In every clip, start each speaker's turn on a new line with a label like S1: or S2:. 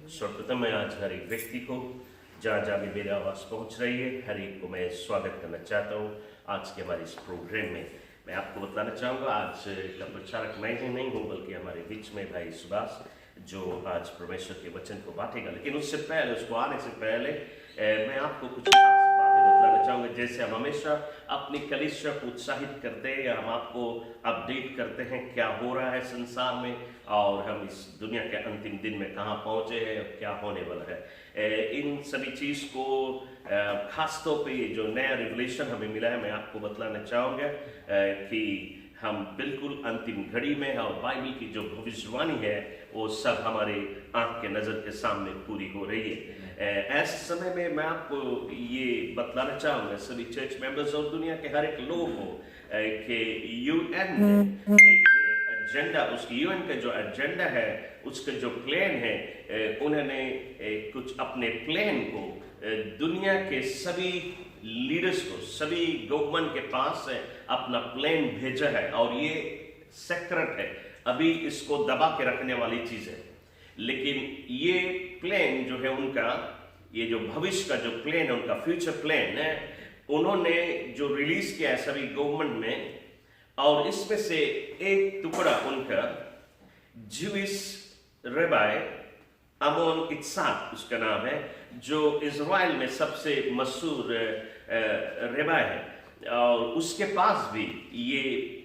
S1: सर्वप्रथम मैं आज हर एक व्यक्ति को जहाँ जहाँ भी मेरी आवाज़ पहुँच रही है, हर एक को मैं स्वागत करना चाहता हूँ आज के हमारे इस प्रोग्राम में। मैं आपको बताना चाहूँगा आज का प्रचारक मैं ही नहीं हूँ, बल्कि हमारे बीच में भाई सुभाष जो आज परमेश्वर के वचन को बांटेगा। लेकिन उससे पहले, उसको आने से पहले मैं आपको कुछ खास बातें बताना चाहूँगा। जैसे हम हमेशा अपनी कलीसिया को उत्साहित करते हैं, हम आपको अपडेट करते हैं क्या हो रहा है संसार में और हम इस दुनिया के अंतिम दिन में कहाँ पहुँचे हैं और क्या होने वाला है। इन सभी चीज़ को खास तौर पे जो नया रिवलेशन हमें मिला है, मैं आपको बतलाना चाहूँगा कि हम बिल्कुल अंतिम घड़ी में हैं और बाइबल की जो भविष्यवाणी है वो सब हमारे आँख के नज़र के सामने पूरी हो रही है। ऐसे समय में मैं आपको ये बतलाना चाहूँगा सभी चर्च मेंबर्स और दुनिया के हर एक लोगों को कि यूएन ने एक एजेंडा, उसकी यूएन का जो एजेंडा है, उसका जो प्लान है, उन्होंने कुछ अपने प्लान को दुनिया के सभी लीडर्स को, सभी गवर्नमेंट के पास अपना प्लान भेजा है और ये सीक्रेट है, अभी इसको दबा के रखने वाली चीज है। लेकिन ये प्लान जो है उनका, ये जो भविष्य का जो प्लान है, उनका फ्यूचर प्लान है, उन्होंने जो रिलीज किया है सभी गवर्नमेंट में, और इसमें से एक टुकड़ा उनका ज्यूइश रेबाई अमोन इत्साक उसका नाम है, जो इजराइल में सबसे मशहूर रेबाई है, और उसके पास भी ये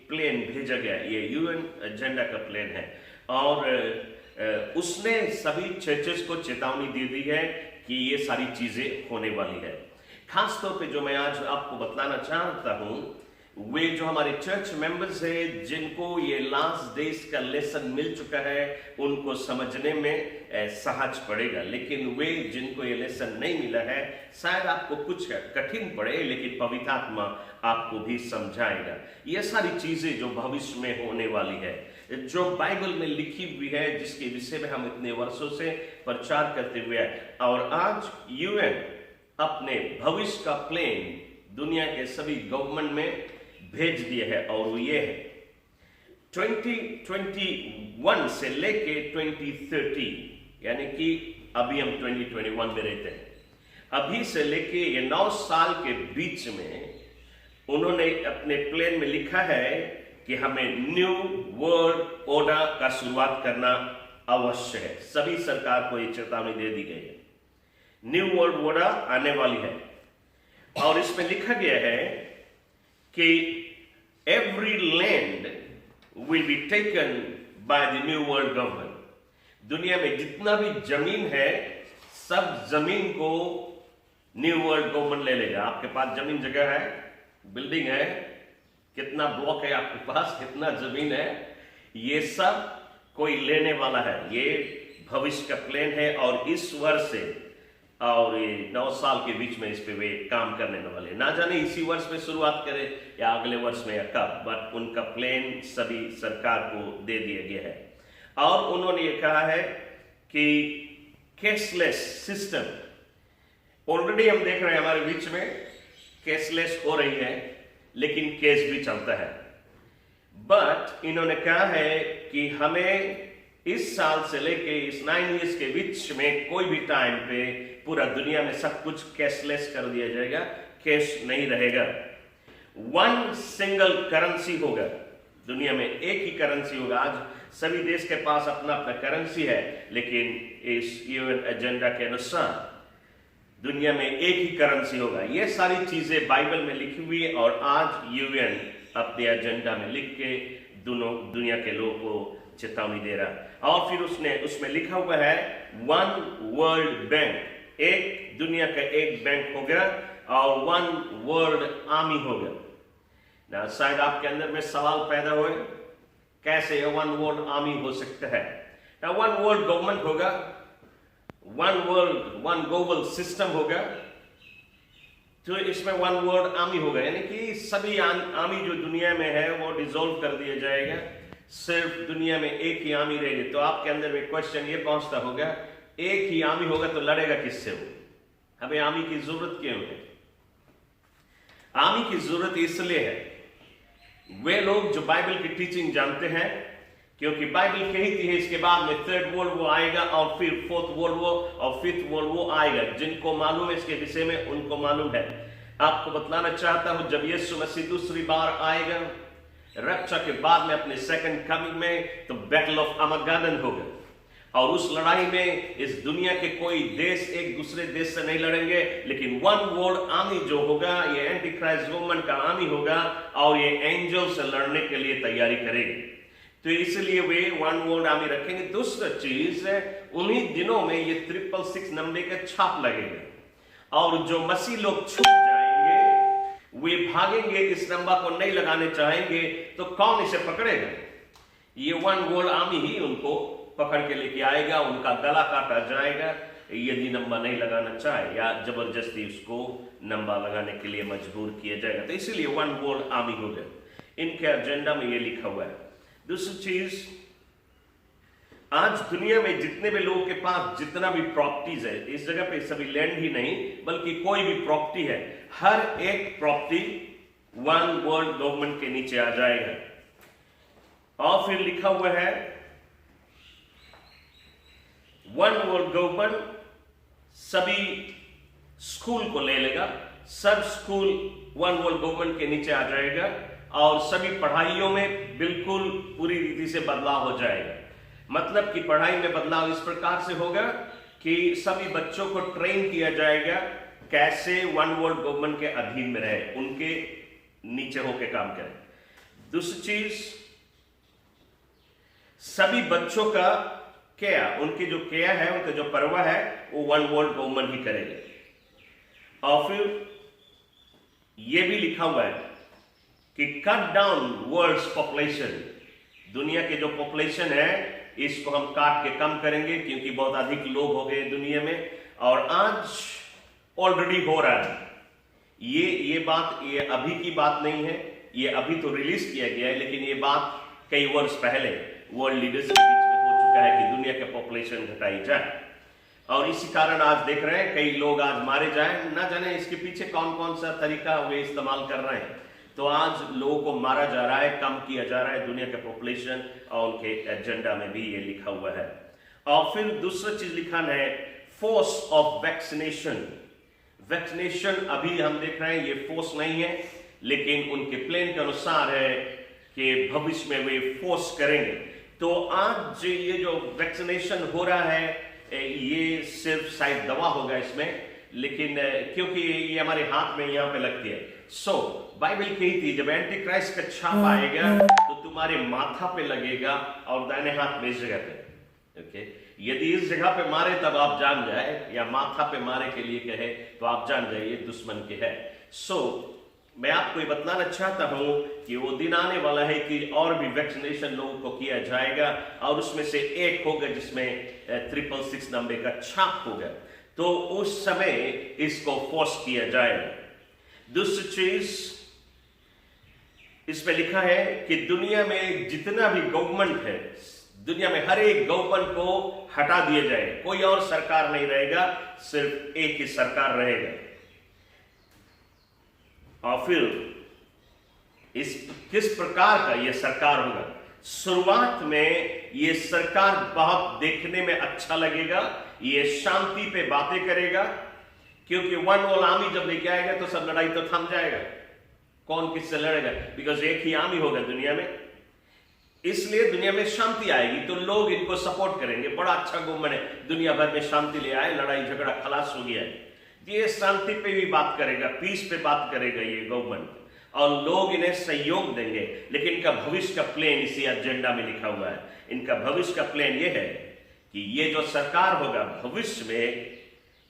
S1: प्लान भेजा गया, ये यूएन एजेंडा का प्लान है। और उसने सभी चर्चेस को चेतावनी दे दी है कि ये सारी चीजें होने वाली है। खास तौर पे जो मैं आज आपको बतलाना चाहता हूं, वे जो हमारे चर्च मेंबर्स हैं जिनको ये लास्ट डेज का लेसन मिल चुका है, उनको समझने में सहज पड़ेगा। लेकिन वे जिनको ये लेसन नहीं मिला है, शायद आपको कुछ कठिन पड़े, लेकिन पवित्र आत्मा आपको भी समझाएगा। ये सारी चीजें जो भविष्य में होने वाली है, जो बाइबल में लिखी हुई है, जिसके विषय में हम इतने वर्षों से प्रचार करते हुए हैं, और आज यूएन अपने भविष्य का प्लान दुनिया के सभी गवर्नमेंट में भेज दिया है, और वो ये है 2021 से लेके 2030, यानी कि अभी हम 2021 में रहते हैं, अभी से लेके ये 9 साल के बीच में उन्होंने अपने प्लान में लिखा है कि हमें न्यू वर्ल्ड ऑर्डर का शुरुआत करना अवश्य है। सभी सरकार को ये चेतावनी दे दी गई है, न्यू वर्ल्ड ऑर्डर आने वाली है। और इसमें लिखा गया है कि every land will be taken by the new world government। दुनिया में जितना भी जमीन है, सब जमीन को न्यू वर्ल्ड गवर्नमेंट ले लेगा। आपके पास जमीन जगह है, बिल्डिंग है, कितना ब्लॉक है आपके पास, कितना जमीन है, ये सब कोई लेने वाला है। ये भविष्य का प्लान है, और इस वर्ष से और ये 9 साल के बीच में इस पे वे काम करने वाले। ना जाने इसी वर्ष में शुरुआत करें या अगले वर्ष में या कब, बट उनका प्लान सभी सरकार को दे दिया गया है। और उन्होंने ये कहा है कि कैशलेस सिस्टम, ऑलरेडी हम देख रहे हैं हमारे बीच में कैशलेस हो रही है, लेकिन कैश भी चलता है। बट इन्होंने कहा है कि हमें इस साल से लेके इस 9 इयर्स के बीच में कोई भी टाइम पे पूरा दुनिया में सब कुछ कैशलेस कर दिया जाएगा, कैश नहीं रहेगा। 1 सिंगल करेंसी होगा, दुनिया में एक ही करेंसी होगा। आज सभी देश के पास अपना अपना करेंसी है, लेकिन इस यूएन एजेंडा के अनुसार दुनिया में एक ही करेंसी होगा। ये सारी चीजें बाइबल में लिखी हुई है, और आज यूएन अपने एजेंडा में लिख के दोनों दुनिया के लोगों को चेतावनी दे रहा है। और फिर उसमें लिखा हुआ है 1 वर्ल्ड बैंक, एक दुनिया का एक बैंक होगा, और 1 वर्ल्ड आर्मी होगा। ना शायद आपके अंदर में सवाल पैदा हुए, कैसे 1 वर्ल्ड आर्मी हो सकता है? ना 1 वर्ल्ड गवर्नमेंट होगा, 1 वर्ल्ड 1 ग्लोबल सिस्टम होगा, तो इसमें 1 वर्ल्ड आर्मी होगा, यानी कि सभी आर्मी जो दुनिया में है वो डिसॉल्व कर दिया जाएगा, सिर्फ दुनिया में एक ही आर्मी रहेगी। तो आपके अंदर में क्वेश्चन ये पहुंचता होगा, एक ही आर्मी होगा तो लड़ेगा किससे वो? हमें आर्मी की जरूरत क्यों है? आर्मी की जरूरत इसलिए है, वे लोग जो बाइबल की टीचिंग जानते हैं क्योंकि बाइबल कहती है इसके बाद में थर्ड वर्ल्ड वॉर आएगा और फिर फोर्थ वर्ल्ड वॉर और फिफ्थ वर्ल्ड वॉर आएगा। जिनको मालूम है इसके विषय में उनको मालूम है। आपको बतलाना चाहता हूं, जब यीशु मसीह दूसरी बार आएगा रक्षा के बाद में अपने सेकंड कमिंग में, तो बैटल ऑफ आर्मगेडन होगा। और उस लड़ाई में इस दुनिया के कोई देश एक दूसरे देश से नहीं लड़ेंगे, लेकिन वन वर्ल्ड आर्मी जो होगा ये एंटी क्राइस्ट गवर्नमेंट का आर्मी होगा और ये एंजल से लड़ने के लिए तैयारी करेगी। तो इसलिए वे वन वर्ल्ड आर्मी रखेंगे। दूसरा चीज है, उन्हीं दिनों में ये 666 नंबर का छाप लगेगा और जो मसीह लोग छूट जाएंगे वे भागेंगे, इस नंबर को नहीं लगाने चाहेंगे, तो कौन इसे पकड़ेगा? ये वन वर्ल्ड आर्मी ही उनको पकड़ के लेके आएगा, उनका गला काटा जाएगा यदि नंबर नहीं लगाना चाहे, या जबरदस्ती उसको नंबर लगाने के लिए मजबूर किया जाएगा। तो इसीलिए वन वर्ल्ड आर्मी होगा, इनके एजेंडा में ये लिखा हुआ है। दूसरी चीज, आज दुनिया में जितने भी लोगों के पास जितना भी प्रॉपर्टीज है, इस जगह पे सभी लैंड ही नहीं बल्कि कोई भी प्रॉपर्टी है, हर एक प्रॉपर्टी वन वर्ल्ड गवर्नमेंट के नीचे आ जाएगा। और फिर लिखा हुआ है वन वर्ल्ड गवर्नमेंट सभी स्कूल को ले लेगा, सब स्कूल वन वर्ल्ड गवर्नमेंट के नीचे आ जाएगा और सभी पढ़ाइयों में बिल्कुल पूरी रीति से बदलाव हो जाएगा। मतलब कि पढ़ाई में बदलाव इस प्रकार से होगा कि सभी बच्चों को ट्रेन किया जाएगा कैसे वन वर्ल्ड गवर्नमेंट के अधीन में रहे, उनके नीचे होकर काम करें। दूसरी चीज, सभी बच्चों का केयर, उनकी जो केयर है, उनका जो परवाह है, वो वन वर्ल्ड गवर्नमेंट ही करेगा। और फिर ये भी लिखा हुआ है कि कट डाउन वर्ल्ड्स पॉपुलेशन, दुनिया के जो पॉपुलेशन है इसको हम काट के कम करेंगे क्योंकि बहुत अधिक लोग हो गए दुनिया में, और आज ऑलरेडी हो रहा है। ये बात ये अभी की बात नहीं है, ये अभी तो रिलीज किया गया है, लेकिन ये बात कई वर्ष पहले वर्ल्ड लीडर्स के बीच में हो चुका है कि दुनिया के पॉपुलेशन घटाई जाए। और इसी कारण आज देख रहे हैं कई लोग आज मारे जाए, ना जाने इसके पीछे कौन कौन सा तरीका वे इस्तेमाल कर रहे हैं। तो आज लोगों को मारा जा रहा है, कम किया जा रहा है दुनिया के पॉपुलेशन, और उनके एजेंडा में भी ये लिखा हुआ है। और फिर दूसरा चीज लिखा है फोर्स ऑफ वैक्सीनेशन। वैक्सीनेशन अभी हम देख रहे हैं ये फोर्स नहीं है, लेकिन उनके प्लान के अनुसार है कि भविष्य में वे फोर्स करेंगे। तो आज ये जो वैक्सीनेशन हो रहा है ये सिर्फ शायद दवा होगा इसमें, लेकिन क्योंकि ये हमारे हाथ में यहाँ पे लगती है। बाइबल कहती है जब एंटी क्राइस्ट का छाप आएगा तो तुम्हारे माथा पे लगेगा और दाहिने हाथ में इस जगह पे। ओके, यदि इस जगह पे मारे तब आप जान जाए, या माथा पे मारे के लिए कहे तो आप जान जाइए दुश्मन के है। मैं आपको ये बतलाना चाहता हूं कि वो दिन आने वाला है कि और भी वैक्सीनेशन लोगों को किया जाएगा, और उसमें से एक होगा जिसमें 666 नंबर का छाप होगा, तो उस समय इसको फोर्स किया जाएगा। दूसरी चीज इसमें लिखा है कि दुनिया में जितना भी गवर्नमेंट है, दुनिया में हर एक गवर्नमेंट को हटा दिया जाए, कोई और सरकार नहीं रहेगा, सिर्फ एक ही सरकार रहेगा। और फिर इस किस प्रकार का यह सरकार होगा? शुरुआत में यह सरकार बहुत देखने में अच्छा लगेगा, ये शांति पे बातें करेगा, क्योंकि वन वर्ल्ड आर्मी जब लेके आएगा तो सब लड़ाई तो थम जाएगा, कौन किससे लड़ेगा, बिकॉज एक ही आर्मी होगा दुनिया में, इसलिए दुनिया में शांति आएगी, तो लोग इनको सपोर्ट करेंगे। बड़ा अच्छा गवर्नमेंट है, दुनिया भर में शांति ले आए, लड़ाई झगड़ा खलास हो गया है, ये शांति पे भी बात करेगा, पीस पे बात करेगा ये गवर्नमेंट, और लोग इन्हें सहयोग देंगे। लेकिन इनका भविष्य का प्लान इसी एजेंडा में लिखा हुआ है। इनका भविष्य का प्लान ये है कि ये जो सरकार होगा भविष्य में,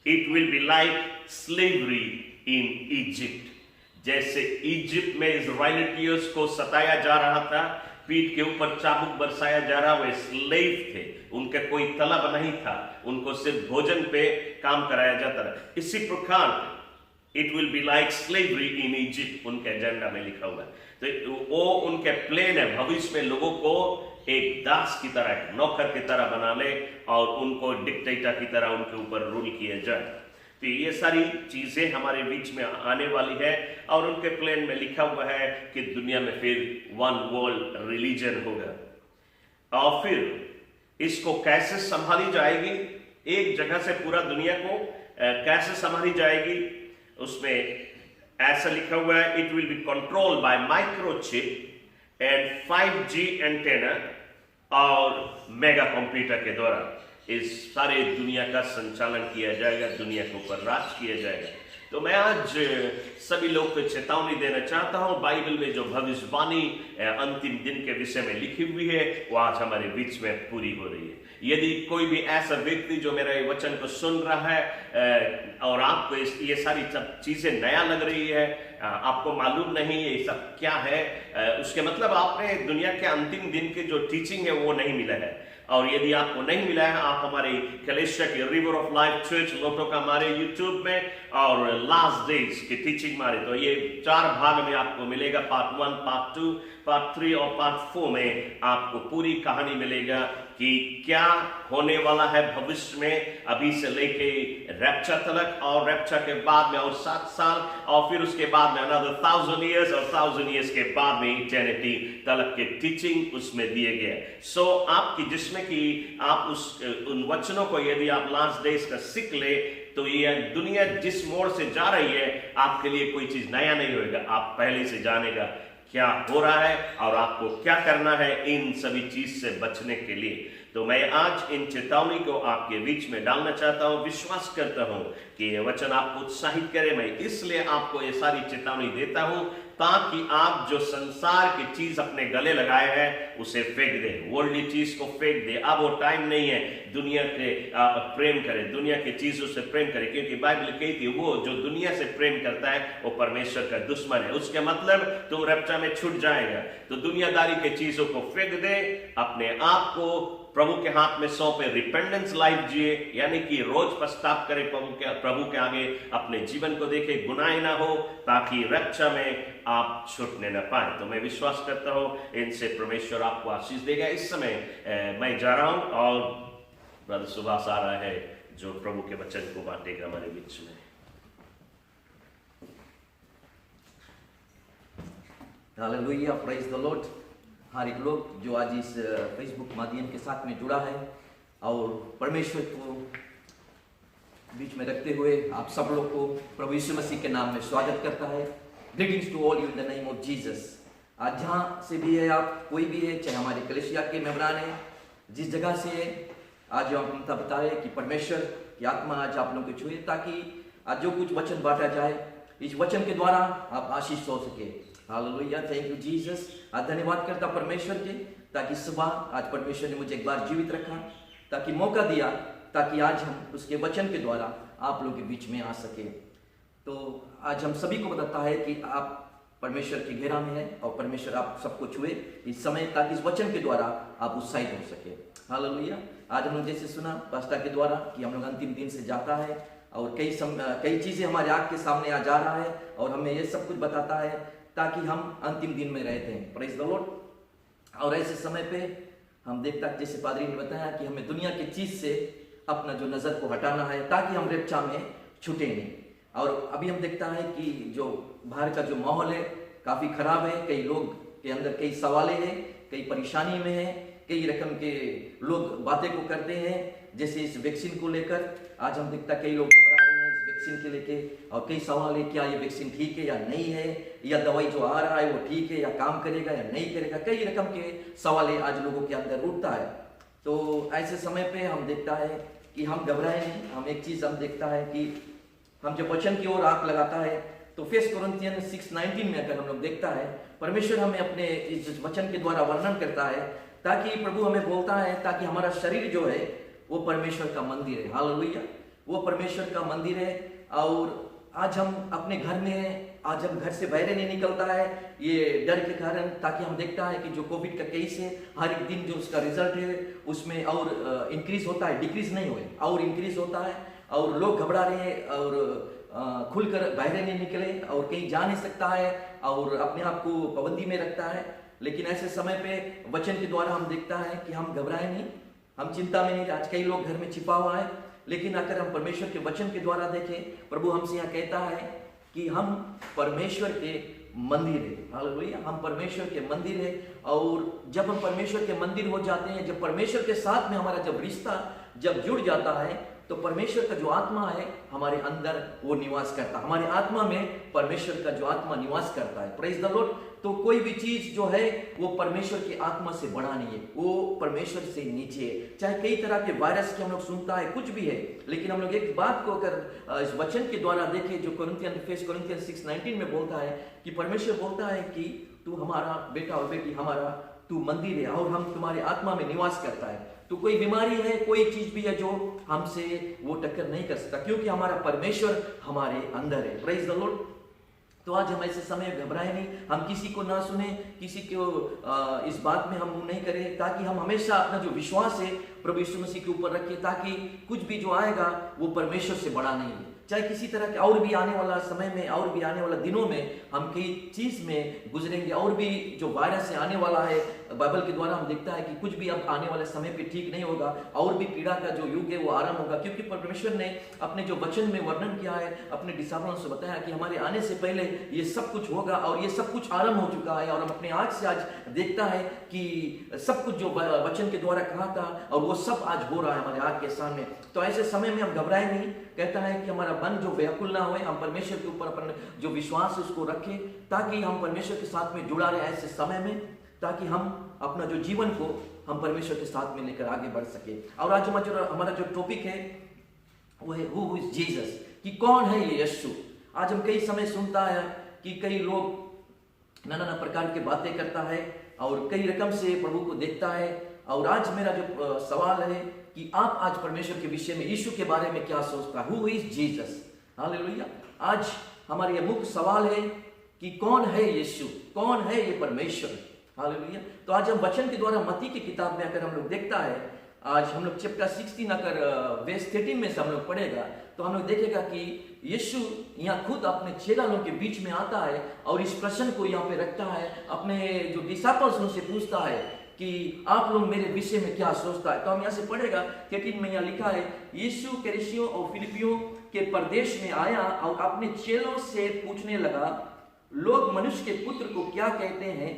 S1: it will be like slavery in Egypt. जैसे इजिप्ट में इजराइलियंस को सताया जा रहा था, पीठ के ऊपर चाबुक बरसाया जा रहा, वे स्लेव थे, उनका कोई तलब नहीं था, उनको सिर्फ भोजन पे काम कराया जाता था। इसी प्रकार it will be like slavery in Egypt, उनके एजेंडा में लिखा हुआ है। तो वो उनके प्लान है भविष्य में लोगों को एक दास की तरह, नौकर की तरह बना ले और उनको डिक्टेटर की तरह उनके ऊपर रूल किया जाए। तो ये सारी चीजें हमारे बीच में आने वाली है, और उनके प्लान में लिखा हुआ है कि दुनिया में फिर वन वर्ल्ड रिलीजन होगा। और फिर इसको कैसे संभाली जाएगी, एक जगह से पूरा दुनिया को कैसे संभाली जाएगी। उसमें ऐसा लिखा हुआ है, it will be controlled by microchip and 5G antenna और मेगा कंप्यूटर के द्वारा इस सारे दुनिया का संचालन किया जाएगा, दुनिया के ऊपर राज किया जाएगा। तो मैं आज सभी लोग को चेतावनी देना चाहता हूं, बाइबल में जो भविष्यवाणी अंतिम दिन के विषय में लिखी हुई है वो आज हमारे बीच में पूरी हो रही है। यदि कोई भी ऐसा व्यक्ति जो मेरा ये वचन को सुन रहा है और आपको ये सारी सब चीजें नया लग रही है, आपको मालूम नहीं ये सब क्या है, उसके मतलब आपने दुनिया के अंतिम दिन के जो टीचिंग है वो नहीं मिला है। और यदि आपको नहीं मिला है, आप हमारे कलेशिया के रिवर ऑफ लाइफ चर्च लोटो का हमारे यूट्यूब में और लास्ट डेज की टीचिंग मारे, तो ये 4 भाग में आपको मिलेगा। पार्ट 1, पार्ट 2, पार्ट 3 और पार्ट 4 में आपको पूरी कहानी मिलेगा कि क्या होने वाला है भविष्य में, अभी से लेके रैप्चर तक और रैप्चर के बाद में और 7 साल और फिर उसके बाद में another 1000 years और 1000 years के बाद में इटर्निटी तक के टीचिंग उसमें दिए गए। सो आपकी जिसमें कि आप उन वचनों को यदि आप लास्ट डेज का सीख ले तो ये दुनिया जिस मोड़ से जा रही है आपके लिए कोई चीज नया नहीं होगा, आप पहले से जानेगा क्या हो रहा है और आपको क्या करना है इन सभी चीज से बचने के लिए। तो मैं आज इन चेतावनी को आपके बीच में डालना चाहता हूं। विश्वास करता हूं कि ये वचन आपको उत्साहित करे। मैं इसलिए आपको ये सारी चेतावनी देता हूं ताकि आप जो संसार की चीज अपने गले लगाए हैं उसे फेंक दे, वर्ल्डली चीज को फेंक दे। अब वो टाइम नहीं है दुनिया के प्रेम करे, दुनिया की चीजों से प्रेम करे, क्योंकि बाइबल कहती है वो जो दुनिया से प्रेम करता है वो परमेश्वर का दुश्मन है। उसके मतलब तुम रैप्चर में छूट जाएगा। तो दुनियादारी के चीजों को फेंक दे, अपने आप को प्रभु के हाथ में सौंपे, रिपेंडेंस लाइफ जिए, यानी कि रोज पश्चाताप करे, प्रभु के आगे अपने जीवन को देखे, गुनाह ना हो, ताकि रक्षा में आप छूटने न पाए। तो मैं विश्वास करता हूं इनसे परमेश्वर आपको आशीष देगा। इस समय मैं जा रहा हूं और ब्रदर सुभाष आ रहा है जो प्रभु के वचन को बांटेगा हमारे बीच में।
S2: Hallelujah, praise the Lord. हर एक लोग जो आज इस फेसबुक माध्यम के साथ में जुड़ा है और परमेश्वर को बीच में रखते हुए आप सब लोग को प्रभु यीशु मसीह के नाम में स्वागत करता है। Greetings to all you in the name of Jesus. आज जहाँ से भी है आप, कोई भी है, चाहे हमारे कलेशिया के मेंबरान है, जिस जगह से है, आज हम तब बताए कि परमेश्वर की आत्मा आज आप लोगों को छुए, ताकि आज जो कुछ वचन बांटा जाए इस वचन के द्वारा आप आशीष हो सके। Hallelujah, thank you Jesus. आज धन्यवाद करता परमेश्वर के, ताकि सुबह आज परमेश्वर ने मुझे एक बार जीवित रखा, ताकि मौका दिया, ताकि आज हम उसके वचन के द्वारा आप लोगों के बीच में आ सके। तो आज हम सभी को बताता है कि आप परमेश्वर की घेरा में है और परमेश्वर आप सबको छुए इस समय, ताकि इस वचन के द्वारा आप उत्साहित हो सके। हालेलुया। आज हम लोग जैसे सुना पास्टर के द्वारा कि हम लोग अंतिम दिन से जाता है और कई चीजें हमारे आँख के सामने आ जा रहा है और हमें ये सब कुछ बताता है ताकि हम अंतिम दिन में रहते हैं। Praise the Lord. और ऐसे समय पे हम देखता है, जैसे पादरी ने बताया, कि हमें दुनिया की चीज से अपना जो नजर को हटाना है ताकि हम रेपचा में छूटे नहीं। और अभी हम देखता है कि जो बाहर का जो माहौल है काफी खराब है, कई लोग के अंदर कई सवालें हैं, कई परेशानी में है, कई रकम के लोग बातें को करते हैं, जैसे इस वैक्सीन को लेकर। आज हम देखता कई लोग घबरा रहे हैं इस वैक्सीन के लेके, और कई सवाल है, क्या ये वैक्सीन ठीक है या नहीं है, या दवाई जो आ रहा है वो ठीक है या काम करेगा या नहीं करेगा, कई रकम के सवाल आज लोगों के अंदर उठता है। तो ऐसे समय पे हम देखता है कि हम घबराए नहीं। हम एक चीज हम देखता है कि हम जब वचन की ओर आंख लगाता है तो 1 कोरिन्थियन 6:19 में अगर हम लोग देखता है, परमेश्वर हमें अपने इस वचन के द्वारा वर्णन करता है, ताकि प्रभु हमें बोलता है ताकि हमारा शरीर जो है वो परमेश्वर का मंदिर है। हालेलुया, वो परमेश्वर का मंदिर है। और आज हम अपने घर में हैं, आज हम घर से बाहर नहीं निकलता है ये डर के कारण, ताकि हम देखता है कि जो कोविड का केस है हर एक दिन जो उसका रिजल्ट है उसमें और इंक्रीज होता है, डिक्रीज नहीं हुए, और इंक्रीज होता है। और लोग घबरा रहे हैं और खुलकर बाहर नहीं निकले और कहीं जा नहीं सकता है और अपने आप को पाबंदी में रखता है। लेकिन ऐसे समय पे वचन के द्वारा हम देखता है कि हम घबराए नहीं, हम चिंता में नहीं। आज कई लोग घर में छिपा हुआ है, लेकिन अगर हम परमेश्वर के वचन के द्वारा देखें, प्रभु हमसे यहाँ कहता है कि हम परमेश्वर के मंदिर है। हालेलुया, हम परमेश्वर के मंदिर है। और जब हम परमेश्वर के मंदिर हो जाते हैं, जब परमेश्वर के साथ में हमारा जब रिश्ता जब जुड़ जाता है, तो परमेश्वर का जो आत्मा है हमारे अंदर वो निवास करता है। हमारे आत्मा में परमेश्वर का जो आत्मा निवास करता है। Praise the Lord. तो कोई भी चीज जो है वो परमेश्वर की आत्मा से बड़ा नहीं है, वो परमेश्वर से नीचे है। चाहे कई तरह के वायरस के हम लोग सुनता है, कुछ भी है, लेकिन हम लोग एक बात को अगर इस वचन के द्वारा देखें जो कोरिन्थियन 6:19 में बोलता है कि परमेश्वर बोलता है कि तू हमारा बेटा और बेटी, हमारा तू मंदिर है और हम तुम्हारे आत्मा में निवास करता है। तो कोई बीमारी है, कोई चीज भी है जो हमसे वो टक्कर नहीं कर सकता, क्योंकि हमारा परमेश्वर हमारे अंदर है। Praise the Lord. तो आज हम ऐसे समय घबराए नहीं, हम किसी को ना सुने, किसी को इस बात में हम नहीं करें, ताकि हम हमेशा अपना जो विश्वास है प्रभु यीशु मसीह के ऊपर रखें, ताकि कुछ भी जो आएगा वो परमेश्वर से बड़ा नहीं है। चाहे किसी तरह के और भी आने वाला समय में, और भी आने वाला दिनों में हम कई चीज में गुजरेंगे, और भी जो वायरस से आने वाला है, बाइबल के द्वारा हम देखता है कि कुछ भी अब आने वाले समय पे ठीक नहीं होगा, और भी पीड़ा का जो युग है वो आराम होगा, क्योंकि परमेश्वर ने अपने जो वचन में वर्णन किया है, अपने डिसाइपलों से बताया कि हमारे आने से पहले ये सब कुछ होगा और ये सब कुछ आरंभ हो चुका है। और हम अपने आँख से आज देखता है कि सब कुछ जो वचन के द्वारा कहा था और वो सब आज हो रहा है हमारे आँख के सामने। तो ऐसे समय में हम घबराए नहीं। कहता है कि हमारा मन जो व्याकुल ना होए, हम परमेश्वर के ऊपर अपना जो विश्वास है उसको रखें, ताकि हम परमेश्वर के साथ में जुड़ा रहे ऐसे समय में, ताकि हम अपना जो जीवन को हम परमेश्वर के साथ में लेकर आगे बढ़ सके। और आज हमारा जो टॉपिक है वो है हु इज जीसस, कि कौन है ये यीशु। आज हम कई समय सुनता है कि कई लोग नाना प्रकार की बातें करता है और कई रकम से प्रभु को देखता है। और आज मेरा जो सवाल है कि आप आज परमेश्वर के विषय में, यीशु के बारे में क्या सोचता है? Who is Jesus? हालेलुया। आज हमारा ये मुख्य सवाल है कि कौन है यीशु, कौन है ये परमेश्वर? हालेलुया। तो आज हम वचन के द्वारा मत्ती की किताब में अगर हम लोग देखता है, आज हम लोग चैप्टर 16 अगर वर्स 13 में से हम लोग पढ़ेगा, तो हम लोग देखेगा कि यीशु यहाँ खुद अपने चेलों के बीच में आता है और इस प्रश्न को यहाँ पे रखता है, अपने जो डिसाइपल्स से पूछता है कि आप लोग मेरे विषय में क्या सोचता है। तो हम यहाँ से पढ़ेगा 13 में यहाँ लिखा है, यीशु कैरेसियों और फिलिपियों के प्रदेश में आया और अपने चेलों से पूछने लगा, लोग मनुष्य के पुत्र को क्या कहते हैं?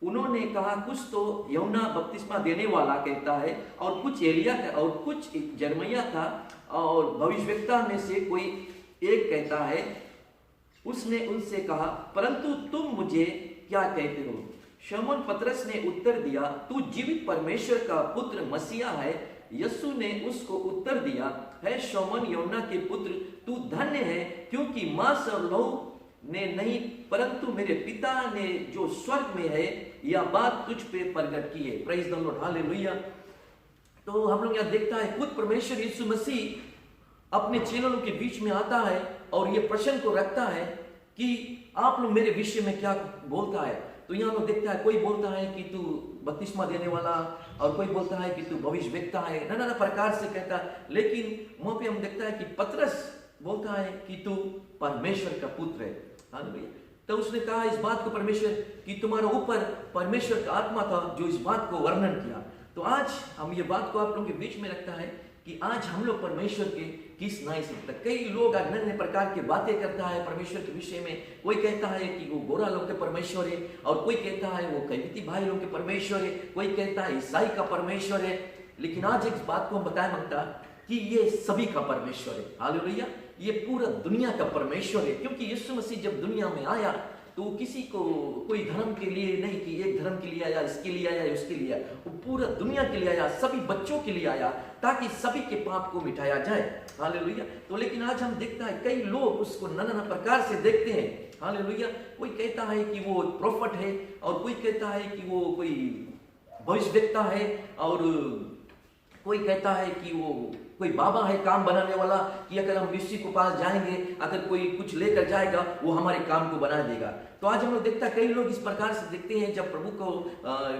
S2: उन्होंने कहा, कुछ तो यूहन्ना बपतिस्मा देने वाला कहता है, और कुछ एलिया का, और कुछ यिर्मयाह था, और भविष्यवक्ता में से कोई एक कहता है। उसने उनसे कहा, परंतु तुम मुझे क्या कहते हो? शमौन पतरस ने उत्तर दिया, तू जीवित परमेश्वर का पुत्र मसीहा है। यीशु ने उसको उत्तर दिया, है शमौन यूहन्ना के पुत्र, तू धन्य है, क्योंकि मांस और लहू ने नहीं, परंतु मेरे पिता ने जो स्वर्ग में है यह बात तुझ पे प्रकट की है। Praise the Lord. हालेलुया। तो हम लोग यहाँ देखता है खुद परमेश्वर यीशु मसीह अपने चेलों के बीच में आता है और ये प्रश्न को रखता है कि आप लोग मेरे विषय में क्या बोलता है। तो यहाँ लोग देखता है, कोई बोलता है कि तू बपतिस्मा देने वाला, और कोई बोलता है कि तू भविष्यवक्ता है, नाना प्रकार से कहता है। लेकिन वहां पे हम देखता है कि पतरस बोलता है कि तू परमेश्वर का पुत्र है। हालेलुया। तो उसने कहा इस बात को परमेश्वर कि तुम्हारे ऊपर परमेश्वर का आत्मा था जो इस बात को वर्णन किया। तो आज हम ये बात को आप लोगों के बीच में रखता है कि आज हम लोग परमेश्वर के किस नहीं सकता। कई लोग आज नए प्रकार की बातें करता है परमेश्वर के विषय में। कोई कहता है कि वो गोरा लोग के परमेश्वर है, और कोई कहता है वो कैविती भाई लोग के परमेश्वर है, कोई कहता है ईसाई का परमेश्वर है। लेकिन आज एक बात को हम बताए मांगता कि ये सभी का परमेश्वर है। हालेलुया। ये पूरा दुनिया का परमेश्वर है, क्योंकि यीशु मसीह जब दुनिया में आया तो किसी को कोई धर्म के लिए नहीं कि एक धर्म के लिए आया, इसके लिए आया, उसके लिए आया, वो पूरा दुनिया के लिए आया, सभी बच्चों के लिए आया, ताकि सभी के पाप को मिटाया जाए। हालेलुया। तो लेकिन आज हम देखता है कई लोग उसको नाना प्रकार से देखते हैं। हालेलुया। कोई कहता है कि वो प्रोफेट है, और कोई कहता है कि वो कोई भविष्यवक्ता है, और कोई कहता है कि वो कोई बाबा है काम बनाने वाला, कि अगर हम ऋषि के पास जाएंगे, अगर कोई कुछ लेकर जाएगा वो हमारे काम को बना देगा। तो आज हम लोग देखता है कई लोग इस प्रकार से देखते हैं। जब प्रभु को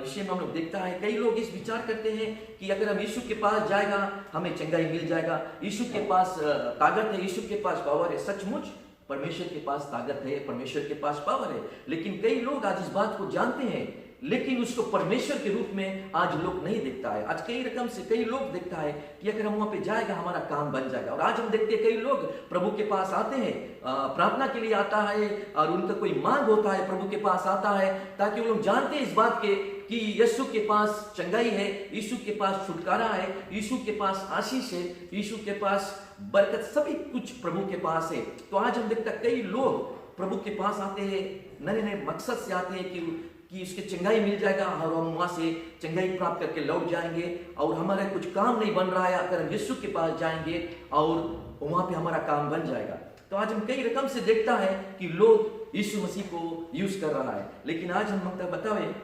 S2: विषय में हम लोग देखता है, कई लोग इस विचार करते हैं कि अगर हम यीशु के पास जाएगा हमें चंगाई मिल जाएगा, यीशु के पास ताकत है, यीशु के पास पावर है। सचमुच परमेश्वर के पास ताकत है, परमेश्वर के पास पावर है। लेकिन कई लोग आज इस बात को जानते हैं लेकिन उसको परमेश्वर के रूप में आज लोग नहीं देखता है। आज कई रकम से कई लोग देखता है कि अगर हम वहां पे जाएगा हमारा काम बन जाएगा। और आज हम देखते हैं कई लोग प्रभु के पास आते हैं, प्रार्थना के लिए आता है और उनका कोई मांग होता है, प्रभु के पास आता है ताकि वो लोग जानते हैं इस बात के कि यीशु के पास चंगाई है, यीशु के पास छुटकारा है, यीशु के पास आशीष है, यीशु के पास बरकत, सभी कुछ प्रभु के पास है। तो आज हम देखते हैं कई लोग प्रभु के पास आते हैं, नए नए मकसद से आते हैं कि उसके चंगाई मिल जाएगा और हम वहां से चंगाई प्राप्त करके लौट जाएंगे और हमारा कुछ काम नहीं बन रहा है, अगर हम यीशु के पास जाएंगे और वहां पे हमारा काम बन जाएगा। तो आज हम कई रकम से देखता है कि लोग यीशु मसीह को यूज कर रहा है, लेकिन आज हम बतावे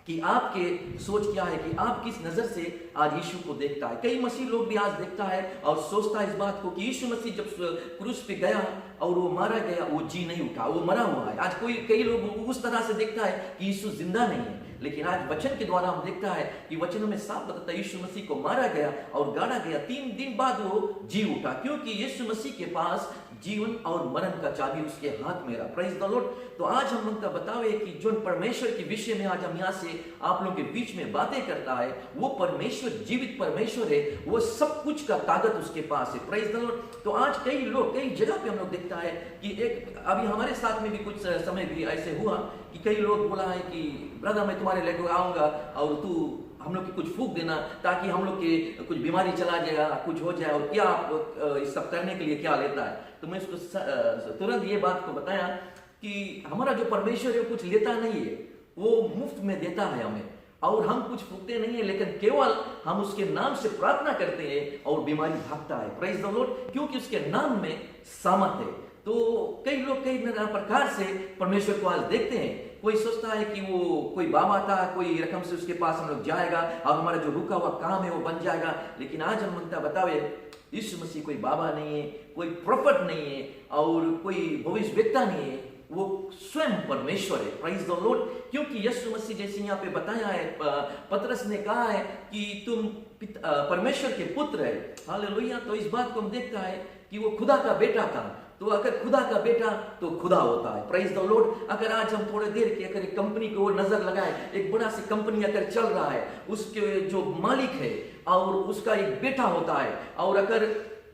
S2: कि आपके सोच क्या है, कि आप किस नजर से आज यीशु को देखता है। कई मसीह लोग भी आज देखता है और सोचता है इस बात को कि यीशु मसीह जब क्रूस पे गया और वो मारा गया, वो जी नहीं उठा, वो मरा हुआ है। आज कई लोग उस तरह से देखता है कि यीशु जिंदा नहीं है, लेकिन आज वचन के द्वारा हम देखता है कि वचनों में साफ बताता है यीशु मसीह को मारा गया और गाड़ा गया, 3 दिन बाद वो जी उठा, क्योंकि यीशु मसीह के पास जीवन और मरण का चाबी उसके हाथ में रहा। Praise the Lord. तो आज हम लोग का बतावे कि जो परमेश्वर के विषय में आज हम यहाँ से आप लोगों के बीच में बातें करता है, वो परमेश्वर जीवित परमेश्वर है, वो सब कुछ का ताकत उसके पास है। Praise the Lord. तो आज कई लोग कई जगह पे हम लोग देखता है कि एक अभी हमारे साथ में भी कुछ समय भी ऐसे हुआ कि कई लोग बोला है कि ब्रदर मैं तुम्हारे लेकर आऊंगा और तू हम लोग की कुछ फूक देना ताकि हम लोग के कुछ बीमारी चला जाएगा, कुछ हो जाए, और क्या आप इस सब करने के लिए क्या लेता है। तो मैं उसको तुरंत ये बात को बताया कि हमारा जो परमेश्वर है वो कुछ लेता नहीं है, वो मुफ्त में देता है हमें, और हम कुछ फूकते नहीं है, लेकिन केवल हम उसके नाम से प्रार्थना करते हैं और बीमारी भागता है। Praise the Lord. क्योंकि उसके नाम में सामर्थ है। तो कई लोग कई प्रकार से परमेश्वर को आज देखते हैं। कोई सोचता है कि वो कोई बाबा था, कोई रकम से उसके पास हम लोग जाएगा और हमारा जो रुका हुआ काम है वो बन जाएगा, लेकिन आज हम मनता बतावे यीशु मसीह कोई बाबा नहीं है, कोई प्रोफेट नहीं है और कोई भविष्यवक्ता नहीं है, वो स्वयं परमेश्वर है। Praise the Lord. क्योंकि यीशु मसीह जैसे यहाँ पे बताया है, पतरस ने कहा है कि तुम परमेश्वर के पुत्र है। हालेलुया। तो इस बात को हम देखता है कि वो खुदा का बेटा था। तो अगर खुदा का बेटा तो खुदा होता है। Praise the Lord. अगर आज हम थोड़े देर की अगर एक कंपनी को नजर लगाए, एक बड़ा सी कंपनी अगर चल रहा है, उसके जो मालिक है और उसका एक बेटा होता है, और अगर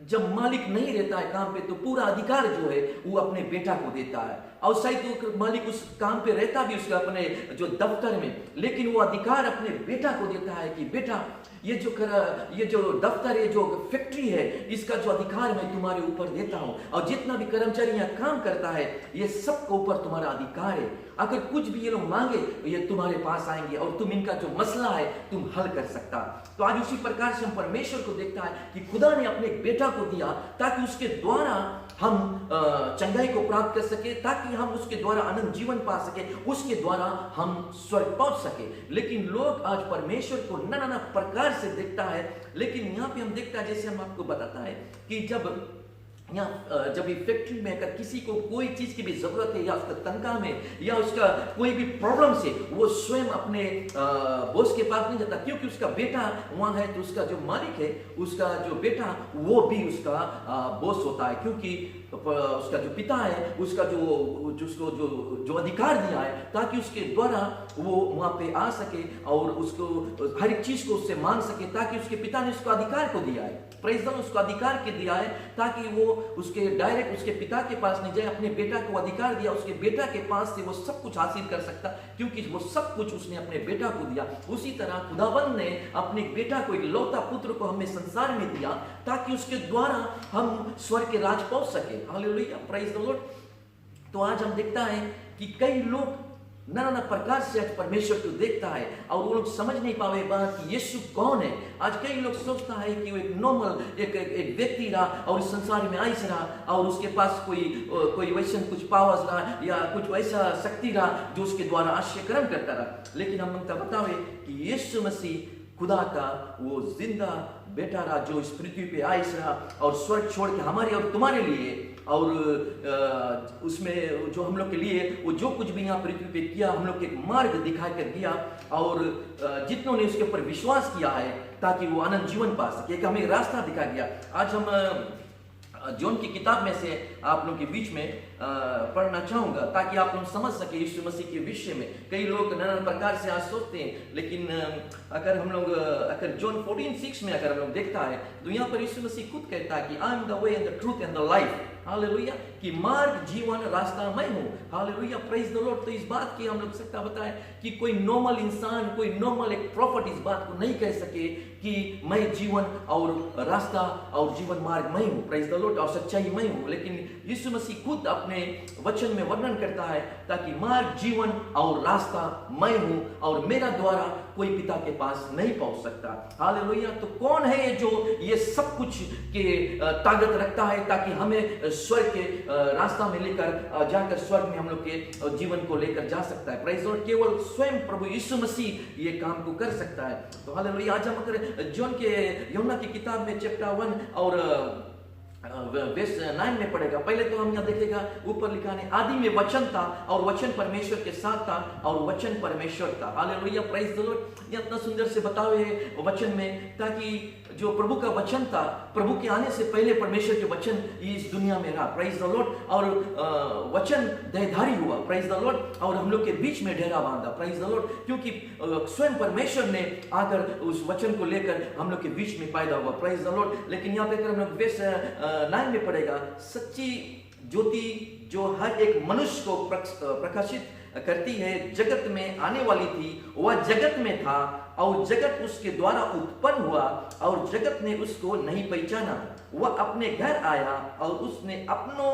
S2: जब मालिक नहीं रहता है काम पे तो पूरा अधिकार जो है वो अपने बेटा को देता है, और शायद तो मालिक उस काम पे रहता भी उसका अपने जो दफ्तर में, लेकिन वो अधिकार अपने बेटा को देता है कि बेटा ये जो दफ्तर है, जो फैक्ट्री है, इसका जो अधिकार मैं तुम्हारे ऊपर देता हूं, और जितना भी कर्मचारी यहाँ काम करता है ये सबके ऊपर तुम्हारा अधिकार है। अगर कुछ भी ये लोग मांगे तो ये तुम्हारे पास आएंगे और तुम इनका जो मसला है तुम हल कर सकता। तो आज उसी प्रकार से हम परमेश्वर को देखता है कि खुदा ने अपने बेटा को दिया ताकि उसके द्वारा हम चंगाई को प्राप्त कर सके, ताकि हम उसके द्वारा अनंत जीवन पा सके, उसके द्वारा हम स्वर्ग पहुंच सके। लेकिन लोग आज परमेश्वर को नाना प्रकार से देखता है। लेकिन यहाँ पे हम देखता है, जैसे हम आपको बताता है कि जब ये फैक्ट्री में अगर किसी को कोई चीज की भी जरूरत है, या उसका तनख्वाह में, या उसका कोई भी प्रॉब्लम से, वो स्वयं अपने बॉस के पास नहीं जाता, क्योंकि उसका बेटा वहां है। तो उसका जो मालिक है, उसका जो बेटा, वो भी उसका बॉस होता है, क्योंकि उसका जो पिता है, उसका जो अधिकार दिया है ताकि उसके द्वारा वो वहां पे आ सके और उसको हर एक चीज को उससे मांग सके, ताकि उसके पिता ने उसको अधिकार को दिया है। Praise the Lord. उसको अधिकार के दिया है ताकि वो उसके डायरेक्ट उसके पिता के पास नहीं जाए, अपने बेटा को अधिकार दिया, उसके बेटा के पास से वो सब कुछ हासिल कर सकता, क्योंकि वो सब कुछ उसने अपने बेटा को दिया। उसी तरह खुदावंद ने अपने बेटा को, एक लौता पुत्र को हमें संसार में दिया ताकि उसके द्वारा हम स्वर्ग के राज पहुंच सके। हालेलुया। Praise the Lord. तो आज हम देखता है कि कई लोग नाना प्रकार से आज परमेश्वर को देखता है और वो लोग समझ नहीं पावे बात कि यीशु कौन है। आज कई लोग सोचता है कि वो एक नॉर्मल एक व्यक्ति रहा और इस संसार में आइस रहा और उसके पास कोई वैसा कुछ पावर्स रहा या कुछ वैसा शक्ति रहा जो उसके द्वारा आश्चर्य कर्म करता रहा। लेकिन हम उनका बतावे कि यीशु मसीह खुदा का वो जिंदा बेटा रहा जो इस पृथ्वी पे आइस रहा और स्वर्ग छोड़ के हमारे और तुम्हारे लिए, और उसमें जो हम लोग के लिए वो जो कुछ भी यहाँ पृथ्वी पे किया, हम लोग के एक मार्ग दिखा कर दिया, और जितनों ने उसके ऊपर विश्वास किया है ताकि वो आनंद जीवन पा सके, एक हमें रास्ता दिखा दिया। आज हम जॉन की किताब में से आप लोग के बीच में पढ़ना चाहूंगा, ताकि आप लोग समझ सके यीशु मसीह के विषय में। कई लोग नाना प्रकार से आज सोचते हैं, लेकिन अगर जॉन 14:6 में अगर हम लोग देखता है तो यहाँ पर यीशु मसीह खुद कहता है कि I am the way and the truth and the life. Hallelujah, कि मार्ग, जीवन, रास्ता मैं हूँ। Hallelujah, praise the Lord. तो इस बात की हम लोग सकता बताएं कि कोई नॉर्मल इंसान, कोई नॉर्मल एक प्रॉफिट इस बात को नहीं कह सके कि मैं जीवन और रास्ता और जीवन मार्ग मैं हूँ, प्रेज द लॉर्ड, और सच्चाई मैं हूँ। लेकिन यीशु मसीह खुद अपने वचन में वर्णन करता है ताकि मार्ग, जीवन और रास्ता मैं हूँ और मेरा द्वारा कोई पिता के पास नहीं पहुंच सकता। हालेलुया। तो कौन है जो ये सब कुछ के ताकत रखता है ताकि हमें स्वर्ग के रास्ता में लेकर जाकर स्वर्ग में हम लोग के जीवन को लेकर जा सकता है? Praise Lord. केवल स्वयं प्रभु यीशु मसीह ये काम को कर सकता है। तो हालेलुया। आज हम अगर जॉन के यूहन्ना की किताब में चैप्टर 1 और वर्स 9 में पढ़ेगा। पहले तो हम यहाँ देखेगा, ऊपर लिखा है आदि में वचन था और वचन परमेश्वर के साथ था और वचन परमेश्वर था। Hallelujah, praise the Lord. ये इतना सुंदर से बताओ है वचन में, ताकि जो प्रभु का वचन था, प्रभु के आने से पहले परमेश्वर के वचन इस दुनिया में रहा, प्रेज द लॉर्ड, और वचन देहधारी हुआ, प्रेज द लॉर्ड, और हम लोग के बीच में डेरा बांधा, प्रेज द लॉर्ड, क्योंकि स्वयं परमेश्वर ने आकर उस वचन को लेकर हम लोग के बीच में पैदा हुआ, प्रेज द लॉर्ड। लेकिन यहाँ पे अगर हम लोग वर्स 9 में पढ़ेगा, सच्ची ज्योति जो हर एक मनुष्य को प्रकाशित करती है, जगत में आने वाली थी, वह जगत में था और जगत उसके द्वारा उत्पन्न हुआ और जगत ने उसको नहीं पहचाना। वह अपने घर आया और उसने अपनों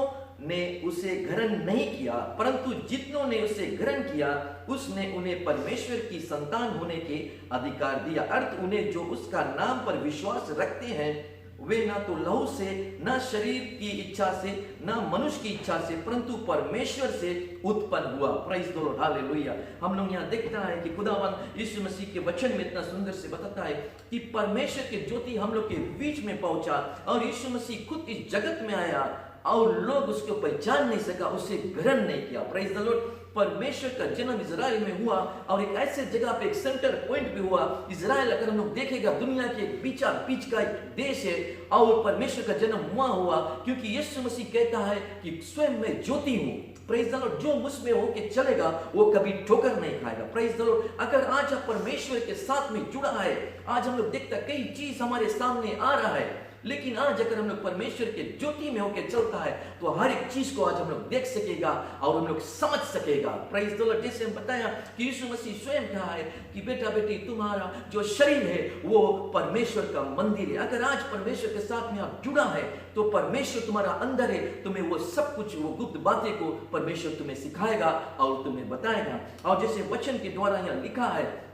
S2: ने उसे ग्रहण नहीं किया, परंतु जितनों ने उसे ग्रहण किया उसने उन्हें परमेश्वर की संतान होने के अधिकार दिया। अर्थ उन्हें जो उसका नाम पर विश्वास रखते हैं, वे ना तो लहू से, ना शरीर की इच्छा से, ना मनुष्य की इच्छा से, परंतु परमेश्वर से उत्पन्न हुआ। Praise the Lord, hallelujah. हम लोग यहाँ देखता है कि खुदावन यीशु मसीह के वचन में इतना सुंदर से बताता है कि परमेश्वर की ज्योति हम लोग के बीच में पहुंचा और यीशु मसीह खुद इस जगत में आया और लोग उसको पहचान नहीं सका, उसे ग्रहण नहीं किया। Praise the Lord. परमेश्वर का जन्म इजराइल में हुआ और एक ऐसे जगह पे, एक सेंटर पॉइंट पे हुआ। इजराइल अगर हम लोग देखेगा दुनिया के बीचा बीच का एक देश है और परमेश्वर का जन्म वहां हुआ क्योंकि यीशु मसीह कहता है कि स्वयं मैं ज्योति हूं। Praise the Lord. जो मुझ में होके चलेगा वो कभी ठोकर नहीं खाएगा। Praise the Lord. अगर आज आप परमेश्वर के साथ में जुड़ा है, आज हम लोग देखता कई चीज हमारे सामने आ रहा है, लेकिन आज अगर हम लोग परमेश्वर के ज्योति में होकर चलता है तो हर एक चीज को आज हम लोग देख सकेगा और हम लोग समझ सकेगा। Praise the Lord. जैसे हम बताया कि यीशु मसीह स्वयं कहा है कि बेटा बेटी तुम्हारा जो शरीर है वो परमेश्वर का मंदिर है। अगर आज परमेश्वर के साथ में आप जुड़ा है तो परमेश्वर तुम्हारा अंदर है, तुम्हें वो सब कुछ, वो गुप्त बातें को परमेश्वर तुम्हें सिखाएगा और तुम्हें बताएगा। और जैसे वचन के द्वारा यहाँ लिखा है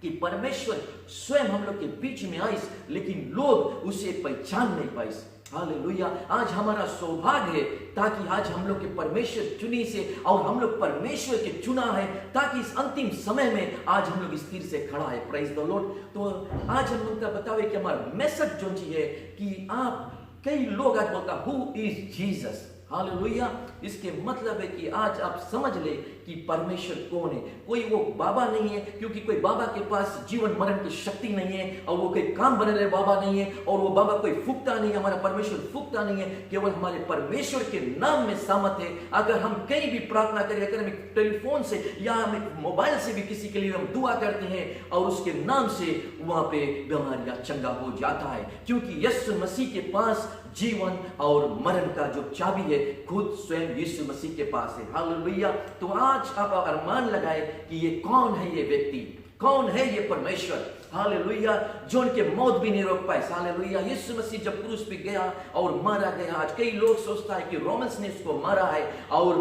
S2: कि परमेश्वर स्वयं हम लोग के बीच में आई, लेकिन लोग उसे पहचान नहीं पाए। हालेलुया। आज हमारा सौभाग्य है ताकि आज हम लोग के परमेश्वर चुनी से और हम लोग परमेश्वर के चुना है ताकि इस अंतिम समय में आज हम लोग स्थिर से खड़ा है। Praise the Lord. तो आज हम लोग का बतावे कि हमारा मैसेज जो है कि आप, कई लोग आज बोलता हु इज जीसस। हालेलुया। इसके मतलब है कि आज आप समझ ले कि परमेश्वर कौन है। कोई वो बाबा नहीं है, क्योंकि कोई बाबा के पास जीवन मरण की शक्ति नहीं है और वो कोई काम बने रहे बाबा नहीं है और वो बाबा कोई फूकता नहीं है, हमारा परमेश्वर फूकता नहीं है। केवल हमारे परमेश्वर के नाम में सामर्थ है। अगर हम कहीं भी प्रार्थना करें, अगर हम टेलीफोन से या हम मोबाइल से भी किसी के लिए हम दुआ करते हैं और उसके नाम से वहां पे बीमारियां चंगा हो जाता है, क्योंकि यीशु मसीह के पास जीवन और मरण का जो चाबी है खुद स्वयं यीशु मसीह के पास है। हालेलुया। तो आज आप अरमान लगाए कि ये कौन है, ये व्यक्ति कौन है, ये परमेश्वर। हालेलुया। जो उनके मौत भी नहीं रोक पाए। हालेलुया। यीशु मसीह जब क्रूस पे गया और मारा गया, आज कई लोग सोचता है कि रोमन्स ने उसको मारा है और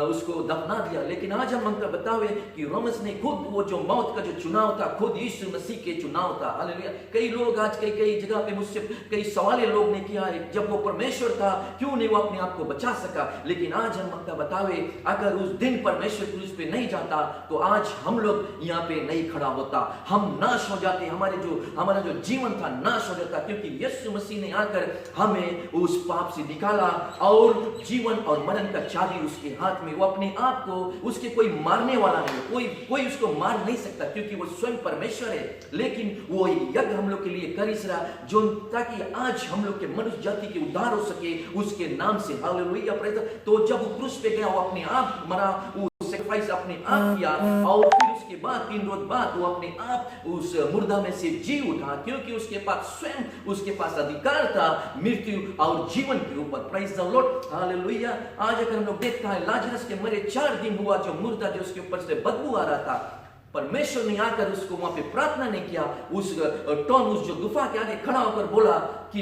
S2: उसको दफना दिया, लेकिन आज हम अंतर बतावे कि रोमन्स ने खुद वो जो मौत का जो चुनाव था खुद यीशु मसीह के चुनाव था। हालेलुया। कई लोग आज कई जगह पे मुझसे कई सवाल लोग ने किया है, जब वो परमेश्वर था क्यों नहीं वो अपने आप को बचा सका। लेकिन आज हम अंतर बतावे अगर उस दिन परमेश्वर क्रूस पे नहीं जाता तो आज हम लोग यहाँ पे नहीं खड़ा होता, हम नाश हो जाते जाते, हमारा जो जीवन था नाश हो जाता, क्योंकि यीशु मसीह ने आकर हमें उस पाप से निकाला और जीवन और मरण का चाबी उसके हाथ में। वो अपने आप को, उसके कोई मारने वाला नहीं, कोई उसको मार नहीं सकता, क्योंकि वो स्वयं परमेश्वर है। लेकिन वो एक यज्ञ हम लोग के लिए कर इस रहा, जो ताकि आज हम लोग के मनुष्य जाति के उद्धार हो सके उसके नाम से। Hallelujah, praise. तो जब वो क्रूस पे गया, वो अपने आप मरा, वो सैक्रिफाइस अपने आप किया, और फिर उसके बाद 3 रोज बाद वो अपने आप उस मुर्दा में से जी उठा, क्योंकि उसके पास स्वयं उसके पास अधिकार था मृत्यु और जीवन के ऊपर। Praise the Lord, hallelujah. आज अगर हम लोग देखता है, लाजरस के मरे 4 दिन हुआ, जो मुर्दा जो उसके ऊपर से बदबू आ रहा था, परमेश्वर ने आकर उसको वहां पे प्रार्थना नहीं किया, उस जो गुफा के आगे खड़ा होकर बोला कि